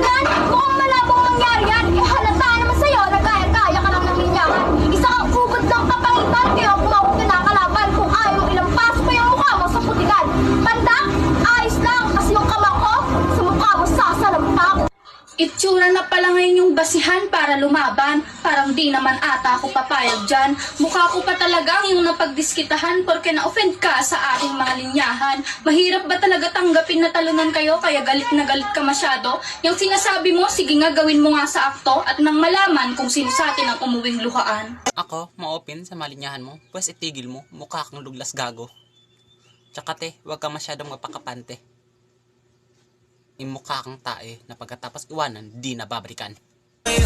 yan? Mukhang malabong mangyari yan. Eh halata naman sa'yo na kaya-kaya ka lang ng linyahan. Isa kang ubod ng kapangitan, kaya kung ako kinakalaban, kung ayaw mo ilang paso pa yung mukha mo sa putikan. Tanda, ayos lang, kasi yung kamang ko, sa mukha mo sasalampak. Itsura na pala ngayon yung basihan para lumaban. Parang di naman ata ako papayag dyan. Mukha ko pa talagang yung napagdiskitahan porque na-offend ka sa aking mga linyahan. Mahirap ba talaga tanggapin na talunan kayo kaya galit na galit ka masyado? Yung sinasabi mo, sige nga gawin mo nga sa akto at nang malaman kung sino sa atin ang umuwing luhaan. Ako, ma-open sa malinyahan mo, pues itigil mo, mukha kang luglas gago. Tsaka te, huwag ka masyadong mapakapante. Imukha kang tae na pagkatapos iwanan, di na babalikan. Ay,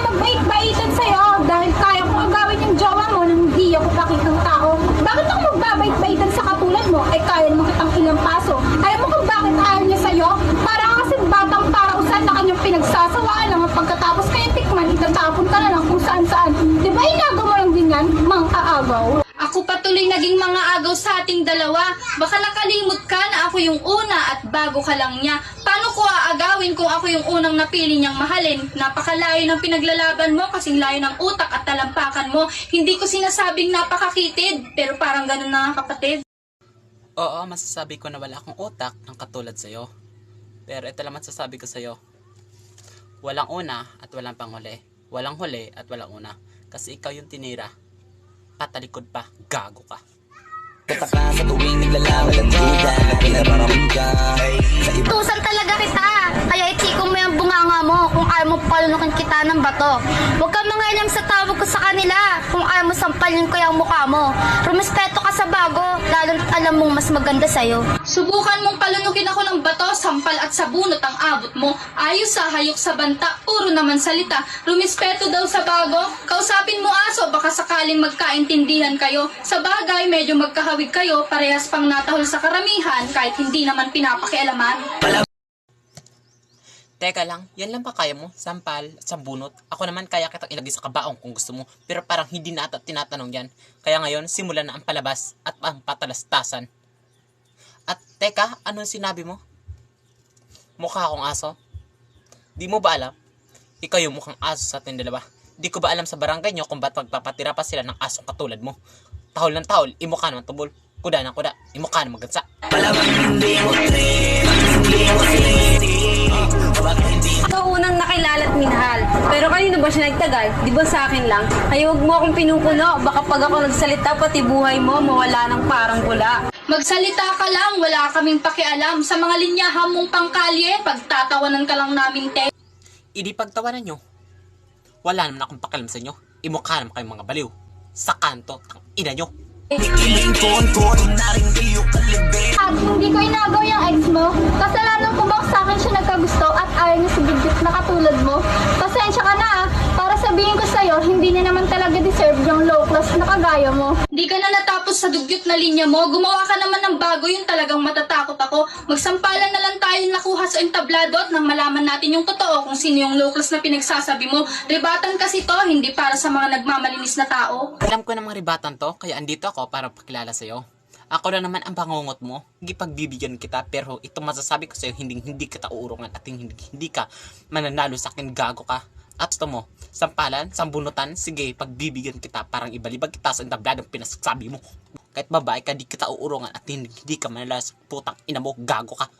magbait-baitan sa'yo dahil kaya kong agawin yung jowa mo nang hindi ako pakitang tao. Bakit ako magbabait-baitan sa katulad mo? Ay kaya naman kitang ilang paso. Alam mo kung bakit ayaw niya sa'yo? Para kasi batang parausan na kanyang pinagsasawaan lang at pagkatapos kayong tikman, itatapon ka na lang kung saan-saan. Di ba inagaw mo lang din yan, mang aagaw? Ako patuloy naging mga agaw sa ating dalawa. Baka nakalimot ka na ako yung una at bago ka lang niya. Paano ko aagawin kung ako yung unang napili niyang mahalin? Napakalayo ng pinaglalaban mo kasing layo ng utak at talampakan mo. Hindi ko sinasabing napakakitid, pero parang ganun na nga kapatid. Oo, masasabi ko na wala akong utak ng katulad sa'yo. Pero ito lang masasabi ko sa'yo. Walang una at walang panghuli. Walang huli at walang una. Kasi ikaw yung tinira. Patalikod pa, gago ka. Kataka sa tuwing naglalakad ang duda, pinabaraming ka sa iba. Tusan talaga kita, kaya itiko mo yung bunganga mo kung ayaw mo palunukin kita ng bato. Huwag kang mangialam sa tawag ko sa kanila kung ayaw mo sampalin ko yung mukha mo. Rumispeto ka sa bago, lalo alam mong mas maganda sa'yo. Subukan mong palunukin ako ng bato, sampal at sabunot ang abot mo. Ayos sa hayok sa banta, puro naman salita. Rumispeto daw sa bago, kausapin mo aso, baka sakaling magkaintindihan kayo. Sa bagay, medyo magkahawig kayo, parehas pang natahol sa karamihan, kahit hindi naman pinapakialaman. Teka lang, yan lang pa kaya mo? Sampal at sambunot? Ako naman kaya kitang ilagay sa kabaong kung gusto mo. Pero parang hindi na ata tinatanong yan. Kaya ngayon, simulan na ang palabas at ang patalastasan. At teka, anong sinabi mo? Mukha akong aso? Di mo ba alam? Ikaw yung mukhang aso sa ating dalawa. Di ko ba alam sa barangay nyo kung ba't magpapatira pa sila ng asong katulad mo? Tahol ng tahol, imukha naman tubol. Kuda ng kuda, imukha naman gansa. Ikaw unang nakilala at minahal. Pero kanino ba siya nagtagal? Di ba sa akin lang? Ay huwag mo akong pinupuno. Baka pag ako nagsalita, pati buhay mo mawala ng parang bula. Magsalita ka lang, wala kaming pakialam. Sa mga linyahan mong pangkalye, pagtatawanan ka lang namin, te. Idi pagtawanan nyo. Wala naman akong pakialam sa inyo. Imukha naman kayong mga baliw. Sa kanto, tang ina nyo. At hindi ko inagaw yung ex mo. Kasalanan ko bang sa akin siya nagkagusto at ayaw niya sa bigit na katulad mo? Pasensya ka na para sabihin ko sa'yo, hindi niya naman talaga deserve yung low class na kagaya mo. Di ka na natapos sa dugyot na linya mo, gumawa ka naman ng bago, yung talagang matatakot ako. Magsampalan na lang tayo nakuha sa entablado at nang malaman natin yung totoo kung sino yung low class na pinagsasabi mo. Ribatan kasi to, hindi para sa mga nagmamalinis na tao. Alam ko namang ribatan to, kaya andito ako para pakilala sa'yo. Ako na naman ang bangungot mo, hindi pagbibigyan kita, pero ito masasabi ko sa'yo, hindi kita uurungan at hindi ka mananalo sa akin, gago ka. At gusto mo, sampalan, sambunutan, sige, pagbibigyan kita, parang ibalibag kita sa entabladong pinasasabi mo. Kahit babae ka, di kita uurungan at hindi ka mananalo sa putang ina mo, gago ka.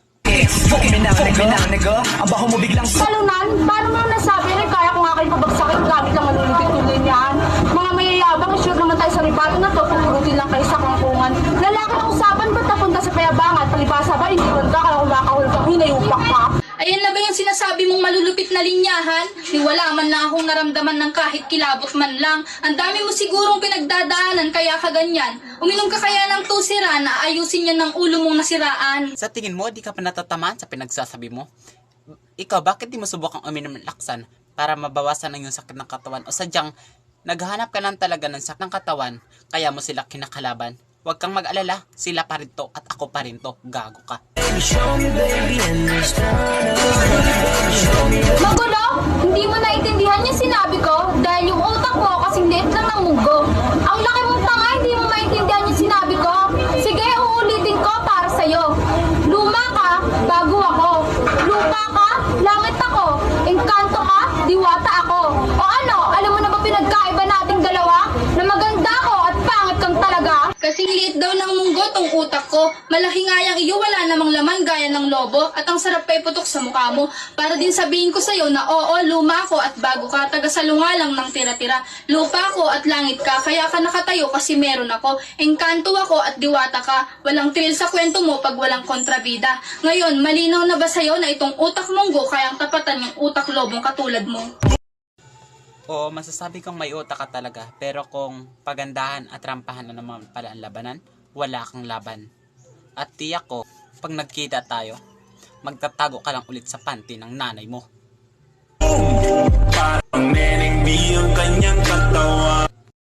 Talunan, paano mo nasabi na kaya ko nga kayong pabagsakin gamit lang manulupit tuloy niyan? Mga mayayabang, sure naman tayo sa ribato na to, pupurutin lang kayo sa kangkungan. Lalaki ng usapan, ba't napunta sa payabangan? Palibasa ba, hindi ka kaya kumakahul kang hinayupak pa? Ayan na ba yung sinasabi mong malulupit na linyahan? Ni wala man lang akong naramdaman ng kahit kilabot man lang. Ang dami mo sigurong pinagdadaanan kaya ka ganyan. Uminom ka kaya ng tusira na ayusin yan ng ulo mong nasiraan. Sa tingin mo, di ka pa natatamaan sa pinagsasabi mo? Ikaw, bakit di mo subukang uminom ng laksan para mabawasan ang iyong sakit ng katawan? O sadyang, naghahanap ka lang talaga ng sakit ng katawan, kaya mo sila kinakalaban? Huwag kang mag-alala, sila pa rin to at ako pa rin to, gago ka. Magulo, hindi mo naintindihan yung sinabi ko dahil yung utak mo kasing liit lang ng munggo. Ang laki mong tanga, hindi mo maintindihan yung sinabi ko daw ng munggo tong utak ko. Malaki nga yang iyo, wala namang laman gaya ng lobo. At ang sarap pa iputok sa mukha mo. Para din sabihin ko sa'yo na oo, luma ako at bago ka. Taga-salunga lang ng tira-tira. Lupa ko at langit ka. Kaya ka nakatayo kasi meron ako. Engkanto ako at diwata ka. Walang thrill sa kwento mo pag walang kontrabida. Ngayon, malinaw na ba sa'yo na itong utak munggo kayang tapatan yung utak lobong katulad mo? Oo, masasabi kong may utak ka talaga. Pero kung pagandahan at rampahan na naman pala ang labanan, wala kang laban. At tiyak ko, pag nagkita tayo, magtatago ka lang ulit sa panty ng nanay mo. Parang neneng di ang kanyang katawan.